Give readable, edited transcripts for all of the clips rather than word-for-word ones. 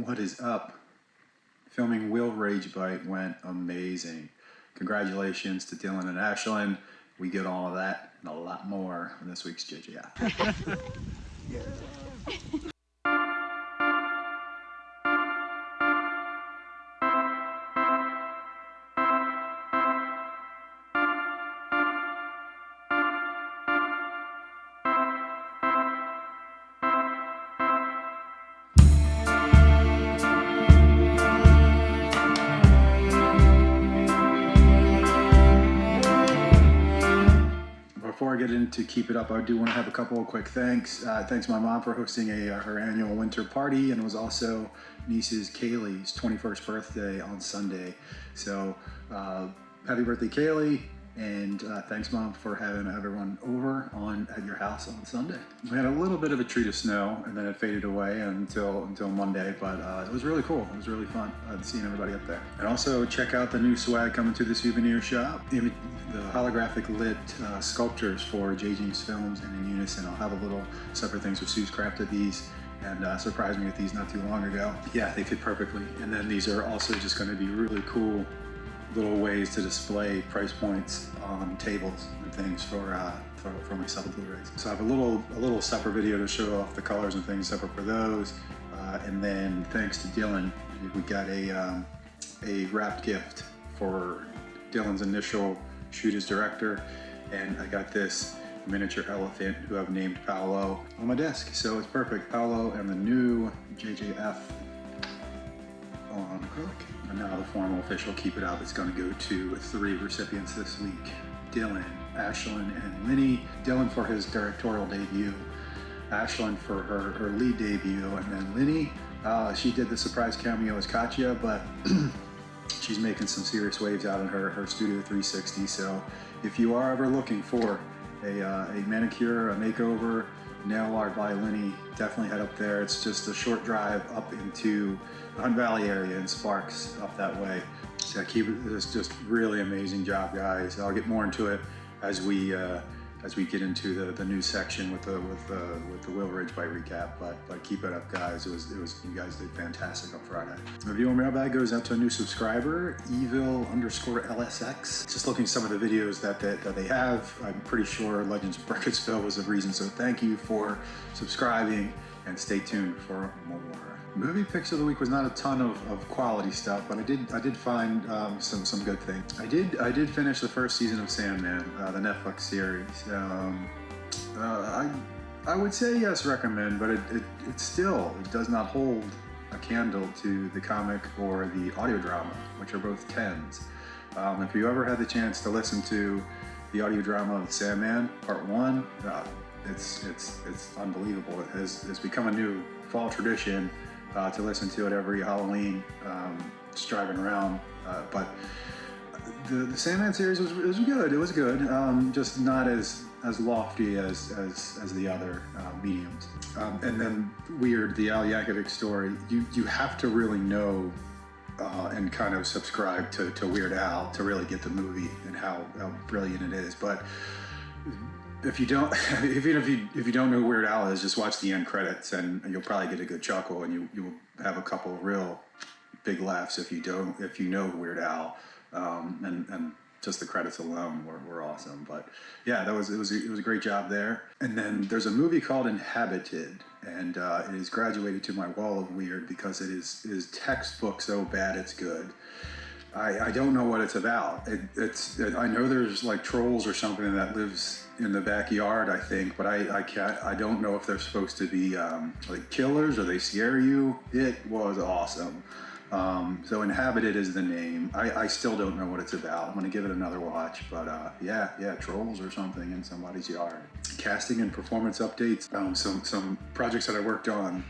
What is up? Filming Will Rage Bite went amazing. Congratulations to Dylan and Ashlyn. We get all of that and a lot more in this week's JJF. Before I get into Keep It Up, I do want to have a couple of quick thanks. Thanks to my mom for hosting her annual winter party, and it was also niece's Kaylee's 21st birthday on Sunday. So happy birthday, Kaylee, and thanks, Mom, for having everyone over at your house on Sunday. We had a little bit of a treat of snow, and then it faded away until Monday, but it was really cool. It was really fun seeing everybody up there. And also check out the new swag coming to the souvenir shop. The holographic lit sculptures for Jinx films and In Unison. I'll have a little separate things. So Sue's crafted these and surprised me with these not too long ago. Yeah, they fit perfectly. And then these are also just going to be really cool little ways to display price points on tables and things for my sub Blu-rays. So I have a little separate video to show off the colors and things separate for those. And then thanks to Dylan, we got a wrapped gift for Dylan's initial shoot as director, and I got this miniature elephant who I've named Paolo on my desk. So it's perfect. Paolo and the new JJF on acrylic. And now the formal official Keep It Up is going to go to 3 recipients this week: Dylan, Ashlyn, and Linny. Dylan for his directorial debut, Ashlyn for her lead debut, and then Linny, she did the surprise cameo as Katya, but she's making some serious waves out in her Studio 360. So if you are ever looking for a manicure, a makeover, nail art by Linny, definitely head up there. It's just a short drive up into the Hunt Valley area in Sparks, up that way. So it's just really amazing job, guys. I'll get more into it as we get into the new section with the Will Rage Bite recap. But keep it up, guys. It was you guys did fantastic on Friday. The viewer mailbag goes out to a new subscriber, Evil_LSX. Just looking at some of the videos that they have, I'm pretty sure Legends of Burkittsville was the reason. So thank you for subscribing, and stay tuned for more. Movie picks of the week was not a ton of quality stuff, but I did find some good things. I did finish the first season of Sandman, the Netflix series. I would say yes, recommend, but it still does not hold a candle to the comic or the audio drama, which are both 10s. If you ever had the chance to listen to the audio drama of Sandman Part 1, it's unbelievable. It's become a new fall tradition to listen to it every Halloween, just driving around. But the Sandman series was good. It was good, just not as lofty as the other mediums. And then Weird, the Al Yankovic story. You have to really know and kind of subscribe to Weird Al to really get the movie and how brilliant it is. But if you don't, if you don't know who Weird Al is, just watch the end credits and you'll probably get a good chuckle, and you will have a couple of real big laughs if you know Weird Al, and just the credits alone were awesome. But yeah, it was a great job there. And then there's a movie called Inhabited, and it is graduated to my wall of weird because it is textbook so bad it's good. I don't know what it's about. I know there's like trolls or something that lives in the backyard, I think, but I don't know if they're supposed to be like killers or they scare you. It was awesome. So Inhabited is the name. I still don't know what it's about. I'm gonna give it another watch, but yeah, trolls or something in somebody's yard. Casting and performance updates. Some projects that I worked on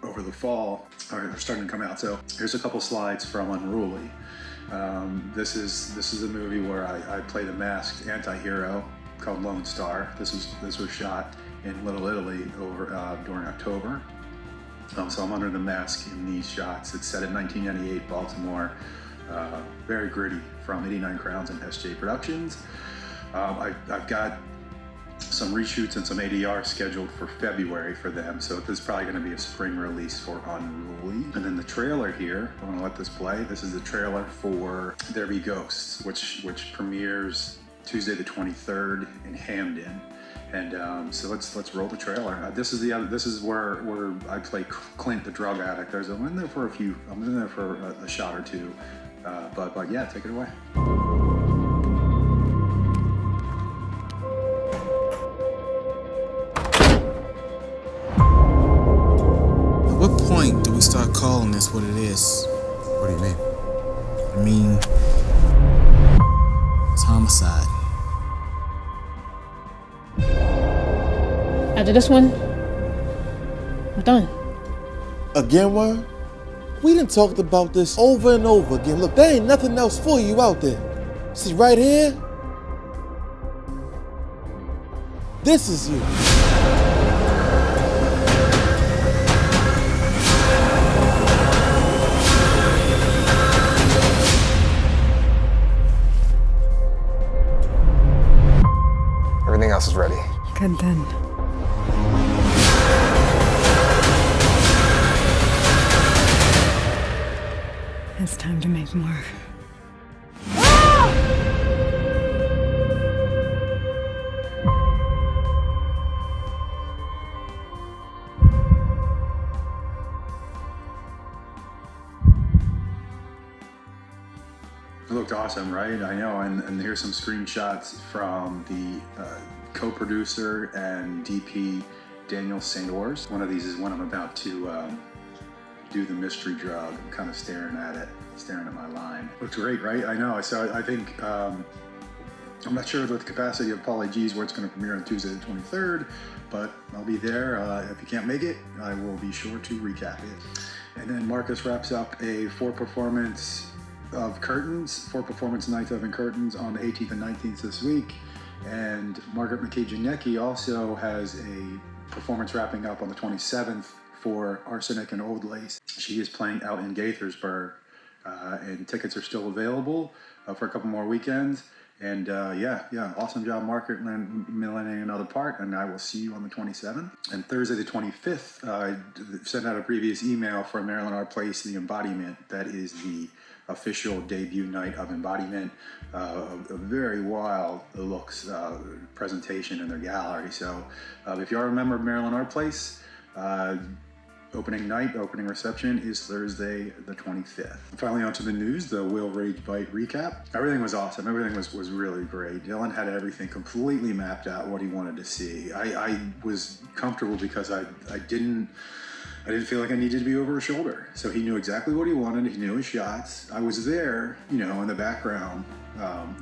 over the fall are starting to come out. So here's a couple slides from Unruly. This is a movie where I played a masked anti-hero called Lone Star. This was shot in Little Italy during October. So I'm under the mask in these shots. It's set in 1998 Baltimore. Very gritty, from 89 Crowns and SJ Productions. I've got some reshoots and some ADR scheduled for February for them, so this is probably going to be a spring release for Unruly. And then the trailer here, I'm going to let this play. This is the trailer for There Be Ghosts, which premieres Tuesday the 23rd in Hamden. And so let's roll the trailer. This is where I play Clint, the drug addict. I'm in there for a shot or two, but yeah, take it away. At what point do we start calling this what it is? What do you mean? I mean, it's homicide. After this one, we're done. Again, Worm? We done talked about this over and over again. Look, there ain't nothing else for you out there. See, right here? This is you. Everything else is ready. Good then. It's time to make more. It looked awesome, right? I know, and here's some screenshots from the co-producer and DP Daniel St. Ors. One of these is when I'm about to do the mystery drug. I'm kind of staring at my line. Looks great, right? I know. So I think I'm not sure with the capacity of Pauly G's where it's going to premiere on Tuesday the 23rd, but I'll be there. If you can't make it, I will be sure to recap it. And then Marcus wraps up a 4-performance nights of Curtains on the 18th and 19th this week. And Margaret McKay Janicki also has a performance wrapping up on the 27th for Arsenic and Old Lace. She is playing out in Gaithersburg, and tickets are still available for a couple more weekends. And yeah, awesome job, Margaret, landing another part, and I will see you on the 27th. And Thursday the 25th, I sent out a previous email for Maryland Art Place, The Embodiment. That is the official debut night of Embodiment, a very wild looks presentation in their gallery. So if you all remember Maryland Art Place, opening reception is Thursday the 25th. Finally, onto the news, the Will Rage Bite recap. Everything was awesome. Everything was really great. Dylan had everything completely mapped out what he wanted to see. I was comfortable because I didn't feel like I needed to be over his shoulder. So he knew exactly what he wanted. He knew his shots. I was there, in the background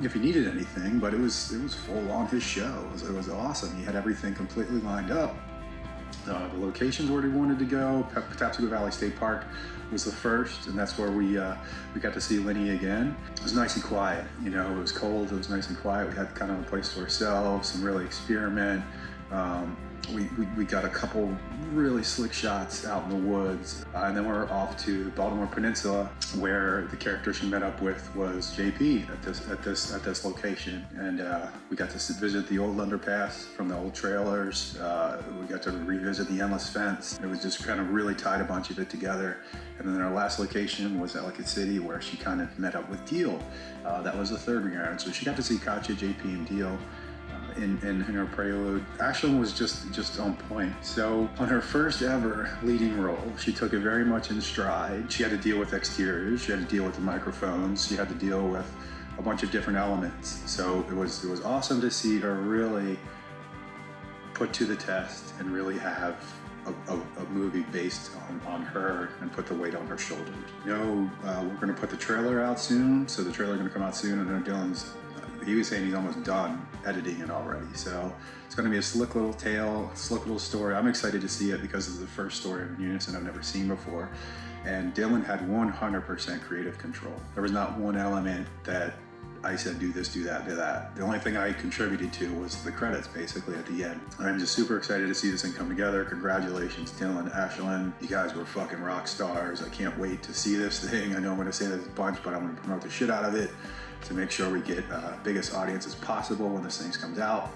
if he needed anything, but it was full on his show. It was awesome. He had everything completely lined up. The locations where he wanted to go. Patapsco Valley State Park was the first, and that's where we got to see Linny again. It was nice and quiet. It was cold. It was nice and quiet. We had kind of a place to ourselves, some really experiment. We got a couple really slick shots out in the woods, and then we're off to the Baltimore Peninsula, where the character she met up with was JP at this location, and we got to visit the old underpass from the old trailers. We got to revisit the endless fence. It was just kind of really tied a bunch of it together. And then our last location was Ellicott City, where she kind of met up with Deal. That was the third round, so she got to see Katya, JP, and Deal. In her prelude. Ashlyn was just on point. So on her first ever leading role, she took it very much in stride. She had to deal with exteriors, she had to deal with the microphones, she had to deal with a bunch of different elements. So it was awesome to see her really put to the test and really have a movie based on her and put the weight on her shoulders. We're going to put the trailer out soon, so the trailer's going to come out soon, and then Dylan's he was saying he's almost done editing it already. So it's going to be a slick little tale, slick little story. I'm excited to see it because it's the first story of Unison I've never seen before. And Dylan had 100% creative control. There was not one element that I said, do this, do that, do that. The only thing I contributed to was the credits, basically, at the end. I'm just super excited to see this thing come together. Congratulations, Dylan, Ashlyn. You guys were fucking rock stars. I can't wait to see this thing. I know I'm going to say this a bunch, but I'm going to promote the shit out of it to make sure we get biggest audience as possible when this thing comes out.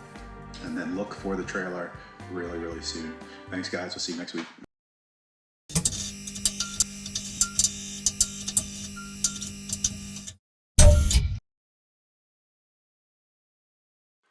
and then look for the trailer really, really soon. Thanks, guys. We'll see you next week.